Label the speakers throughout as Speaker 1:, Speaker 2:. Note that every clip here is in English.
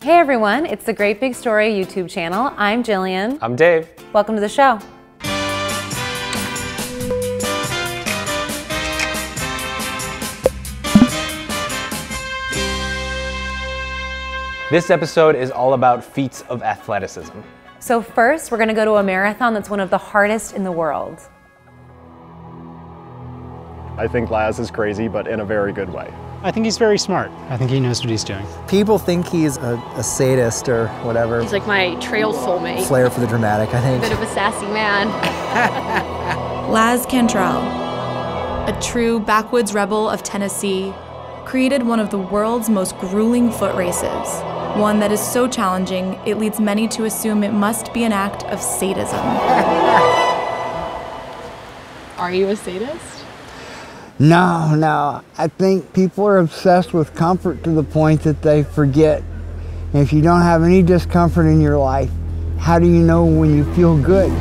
Speaker 1: Hey everyone, it's the Great Big Story YouTube channel. I'm Jillian.
Speaker 2: I'm Dave.
Speaker 1: Welcome to the show.
Speaker 2: This episode is all about feats of athleticism.
Speaker 1: So first, we're gonna go to a marathon that's one of the hardest in the world.
Speaker 3: I think Laz is crazy, but in a very good way.
Speaker 4: I think he's very smart. I think he knows what he's doing.
Speaker 5: People think he's a sadist or whatever.
Speaker 6: He's like my trail soulmate.
Speaker 5: Flair for the dramatic, I think.
Speaker 6: Bit of a sassy man.
Speaker 7: Laz Cantrell, a true backwoods rebel of Tennessee, created one of the world's most grueling foot races. One that is so challenging, it leads many to assume it must be an act of sadism.
Speaker 6: Are you a sadist?
Speaker 8: No. I think people are obsessed with comfort to the point that they forget. If you don't have any discomfort in your life, how do you know when you feel good?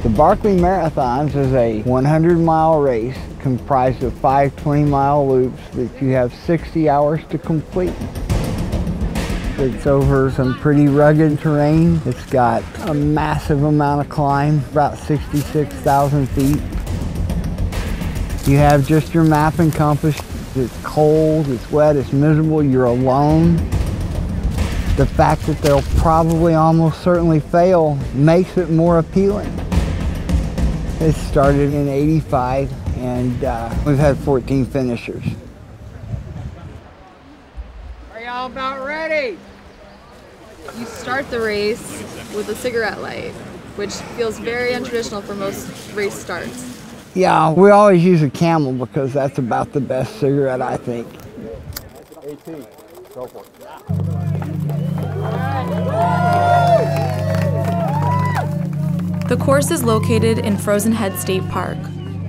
Speaker 8: The Barkley Marathons is a 100-mile race comprised of 5 20-mile loops that you have 60 hours to complete. It's over some pretty rugged terrain. It's got a massive amount of climb, about 66,000 feet. You have just your map and compass. It's cold, it's wet, it's miserable, you're alone. The fact that they'll probably almost certainly fail makes it more appealing. It started in '85 and we've had 14 finishers.
Speaker 6: Are y'all about ready? You start the race with a cigarette light, which feels very untraditional for most race starts.
Speaker 8: Yeah, we always use a Camel because that's about the best cigarette, I think.
Speaker 3: 18, go for it.
Speaker 7: The course is located in Frozen Head State Park,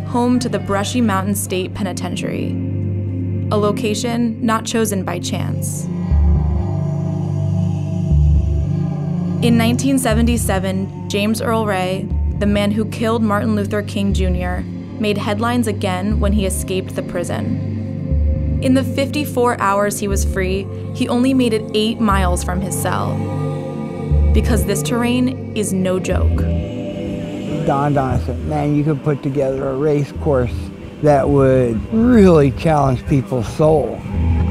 Speaker 7: home to the Brushy Mountain State Penitentiary, a location not chosen by chance. In 1977, James Earl Ray, the man who killed Martin Luther King Jr., made headlines again when he escaped the prison. In the 54 hours he was free, he only made it 8 miles from his cell. Because this terrain is no joke.
Speaker 8: It dawned on us that, man, you could put together a race course that would really challenge people's soul.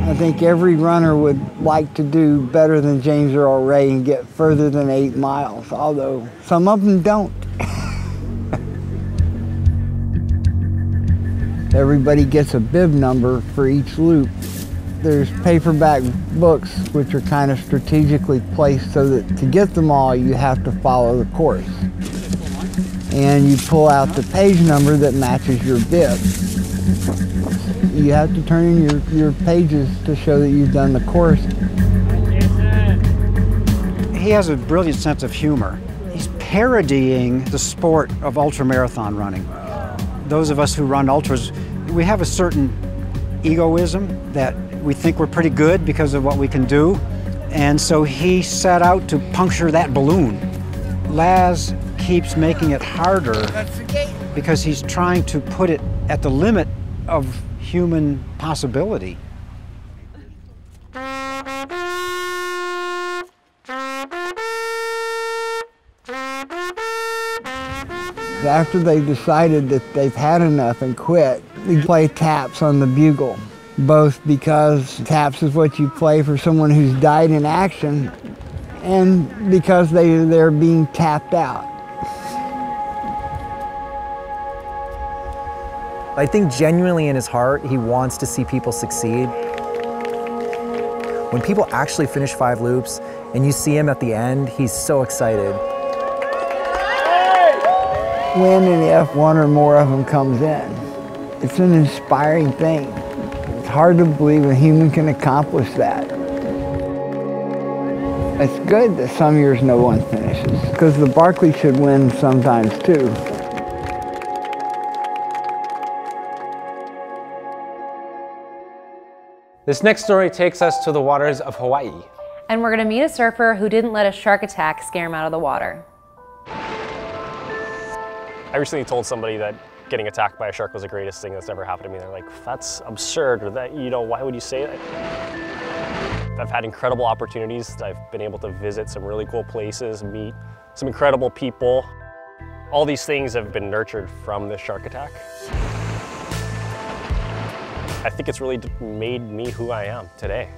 Speaker 8: I think every runner would like to do better than James Earl Ray and get further than 8 miles, although some of them don't. Everybody gets a bib number for each loop. There's paperback books which are kind of strategically placed so that to get them all you have to follow the course. And you pull out the page number that matches your bib. You have to turn in your pages to show that you've done the course.
Speaker 4: He has a brilliant sense of humor. He's parodying the sport of ultramarathon running. Those of us who run ultras, we have a certain egoism that we think we're pretty good because of what we can do. And so he set out to puncture that balloon. Laz keeps making it harder because he's trying to put it at the limit of human possibility.
Speaker 8: After they've decided that they've had enough and quit, we play taps on the bugle, both because taps is what you play for someone who's died in action and because they're being tapped out.
Speaker 5: I think genuinely in his heart, he wants to see people succeed. When people actually finish 5 loops and you see him at the end, he's so excited.
Speaker 8: When and if one or more of them comes in, it's an inspiring thing. It's hard to believe a human can accomplish that. It's good that some years no one finishes, because the Barkley should win sometimes too.
Speaker 2: This next story takes us to the waters of Hawaii.
Speaker 1: And we're gonna meet a surfer who didn't let a shark attack scare him out of the water.
Speaker 3: I recently told somebody that
Speaker 9: getting attacked by a shark was the greatest thing that's ever happened to me. They're like, that's absurd, or that, you know, why would you say that? I've had incredible opportunities. I've been able to visit some really cool places, meet some incredible people. All these things have been nurtured from this shark attack. I think it's really made me who I am today.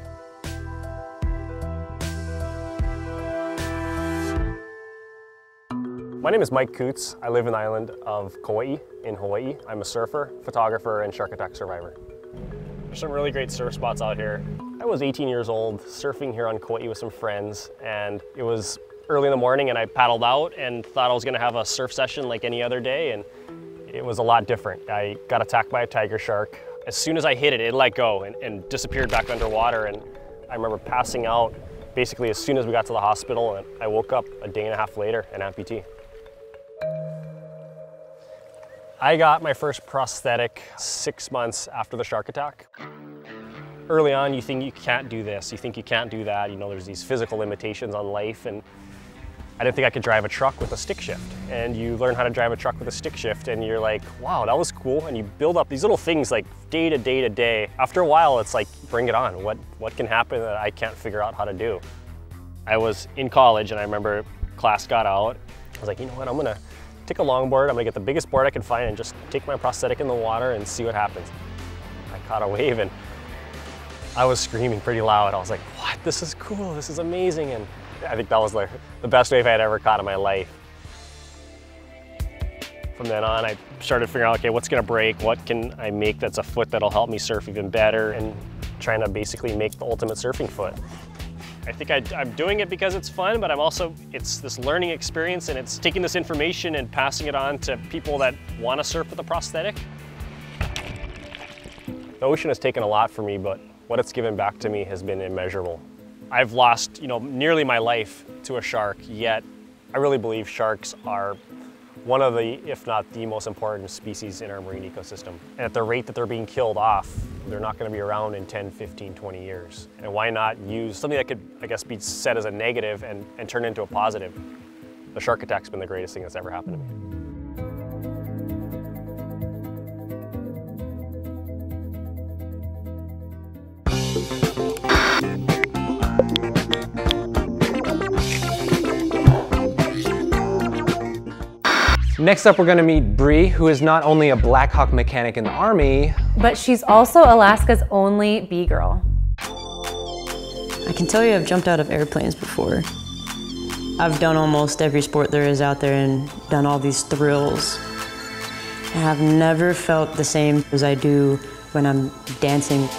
Speaker 9: My name is Mike Coots. I live in the island of Kauai in Hawaii. I'm a surfer, photographer, and shark attack survivor. There's some really great surf spots out here. I was 18 years old, surfing here on Kauai with some friends, and it was early in the morning and I paddled out and thought I was gonna have a surf session like any other day, and it was a lot different. I got attacked by a tiger shark. As soon as I hit it, it let go and disappeared back underwater, and I remember passing out basically as soon as we got to the hospital, and I woke up a day and a half later, an amputee. I got my first prosthetic 6 months after the shark attack. Early on, you think you can't do this, you think you can't do that, you know, there's these physical limitations on life, and I didn't think I could drive a truck with a stick shift. And you learn how to drive a truck with a stick shift, and you're like, wow, that was cool, and you build up these little things like day to day to day. After a while, it's like, bring it on. What can happen that I can't figure out how to do? I was in college, and I remember class got out. I was like, you know what, I'm gonna take a longboard, I'm gonna get the biggest board I can find and just take my prosthetic in the water and see what happens. I caught a wave and I was screaming pretty loud. I was like, what, this is cool, this is amazing. And I think that was like the best wave I had ever caught in my life. From then on, I started figuring out, okay, what's gonna break? What can I make that's a foot that'll help me surf even better? And trying to basically make the ultimate surfing foot. I think I'm doing it because it's fun, but it's this learning experience, and it's taking this information and passing it on to people that want to surf with a prosthetic. The ocean has taken a lot from me, but what it's given back to me has been immeasurable. I've lost, you know, nearly my life to a shark, yet I really believe sharks are one of the, if not the most important species in our marine ecosystem. And at the rate that they're being killed off, they're not going to be around in 10, 15, 20 years. And why not use something that could, I guess, be said as a negative and turn into a positive? The shark attack's been the greatest thing that's ever happened to me.
Speaker 2: Next up, we're gonna meet Bree, who is not only a Black Hawk mechanic in the Army,
Speaker 1: but she's also Alaska's only B-girl.
Speaker 10: I can tell you I've jumped out of airplanes before. I've done almost every sport there is out there and done all these thrills. And I've never felt the same as I do when I'm dancing.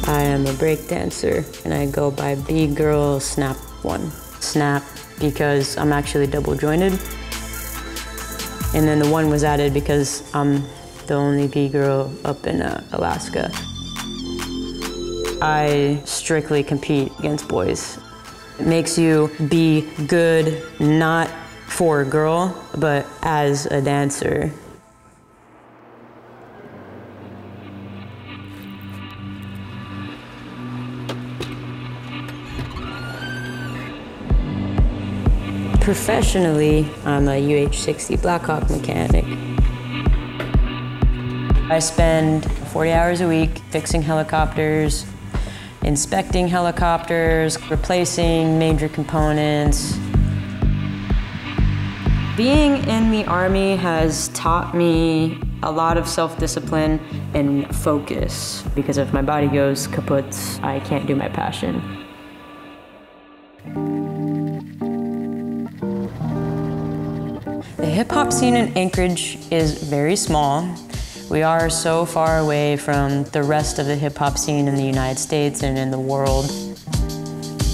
Speaker 10: I am a break dancer, and I go by B-girl Snap 1. Snap because I'm actually double jointed. And then the 1 was added because I'm the only B-girl up in Alaska. I strictly compete against boys. It makes you be good, not for a girl, but as a dancer. Professionally, I'm a UH-60 Black Hawk mechanic. I spend 40 hours a week fixing helicopters, inspecting helicopters, replacing major components. Being in the Army has taught me a lot of self-discipline and focus, because if my body goes kaput, I can't do my passion. The hip-hop scene in Anchorage is very small. We are so far away from the rest of the hip-hop scene in the United States and in the world.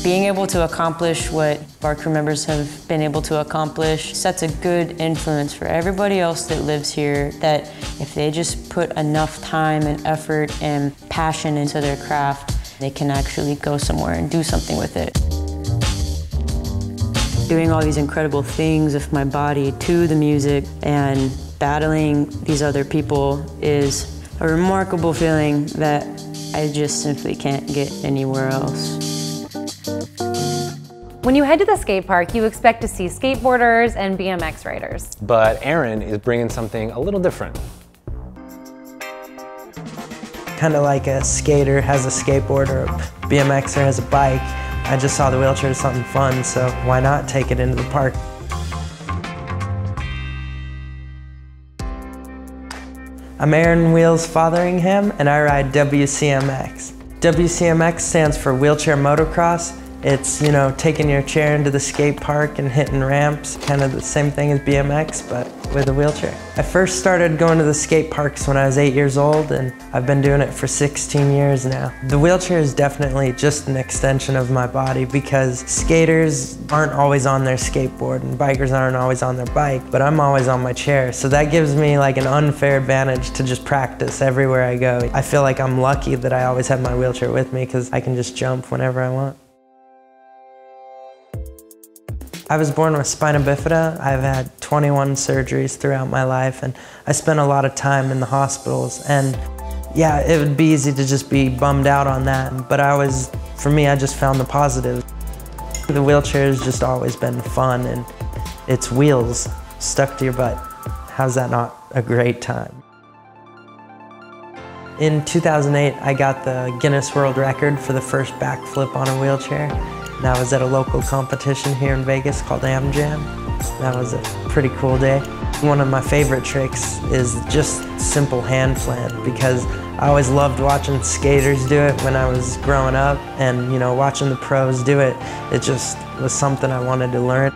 Speaker 10: Being able to accomplish what our crew members have been able to accomplish sets a good influence for everybody else that lives here, that if they just put enough time and effort and passion into their craft, they can actually go somewhere and do something with it. Doing all these incredible things with my body to the music and battling these other people is a remarkable feeling that I just simply can't get anywhere else.
Speaker 1: When you head to the skate park, you expect to see skateboarders and BMX riders.
Speaker 2: But Aaron is bringing something a little different.
Speaker 11: Kind of like a skater has a skateboard or a BMXer has a bike. I just saw the wheelchair as something fun, so why not take it into the park? I'm Aaron Wheels Fotheringham, and I ride WCMX. WCMX stands for wheelchair motocross. It's, you know, taking your chair into the skate park and hitting ramps, kind of the same thing as BMX, but with a wheelchair. I first started going to the skate parks when I was 8 years old, and I've been doing it for 16 years now. The wheelchair is definitely just an extension of my body because skaters aren't always on their skateboard and bikers aren't always on their bike, but I'm always on my chair. So that gives me like an unfair advantage to just practice everywhere I go. I feel like I'm lucky that I always have my wheelchair with me because I can just jump whenever I want. I was born with spina bifida. I've had 21 surgeries throughout my life, and I spent a lot of time in the hospitals. And yeah, it would be easy to just be bummed out on that, but for me, I just found the positive. The wheelchair has just always been fun, and it's wheels stuck to your butt. How's that not a great time? In 2008, I got the Guinness World Record for the first backflip on a wheelchair. That was at a local competition here in Vegas called AmJam. That was a pretty cool day. One of my favorite tricks is just simple hand plant because I always loved watching skaters do it when I was growing up, and you know, watching the pros do it, it just was something I wanted to learn.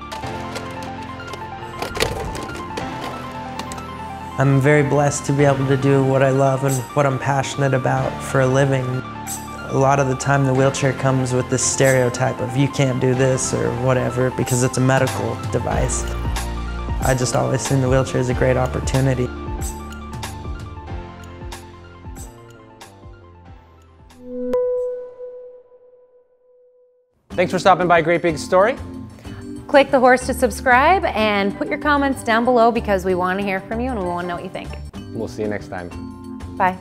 Speaker 11: I'm very blessed to be able to do what I love and what I'm passionate about for a living. A lot of the time the wheelchair comes with this stereotype of you can't do this or whatever because it's a medical device. I just always seen the wheelchair as a great opportunity.
Speaker 2: Thanks for stopping by Great Big Story.
Speaker 1: Click the horse to subscribe and put your comments down below because we want to hear from you and we want to know what you think.
Speaker 2: We'll see you next time.
Speaker 1: Bye.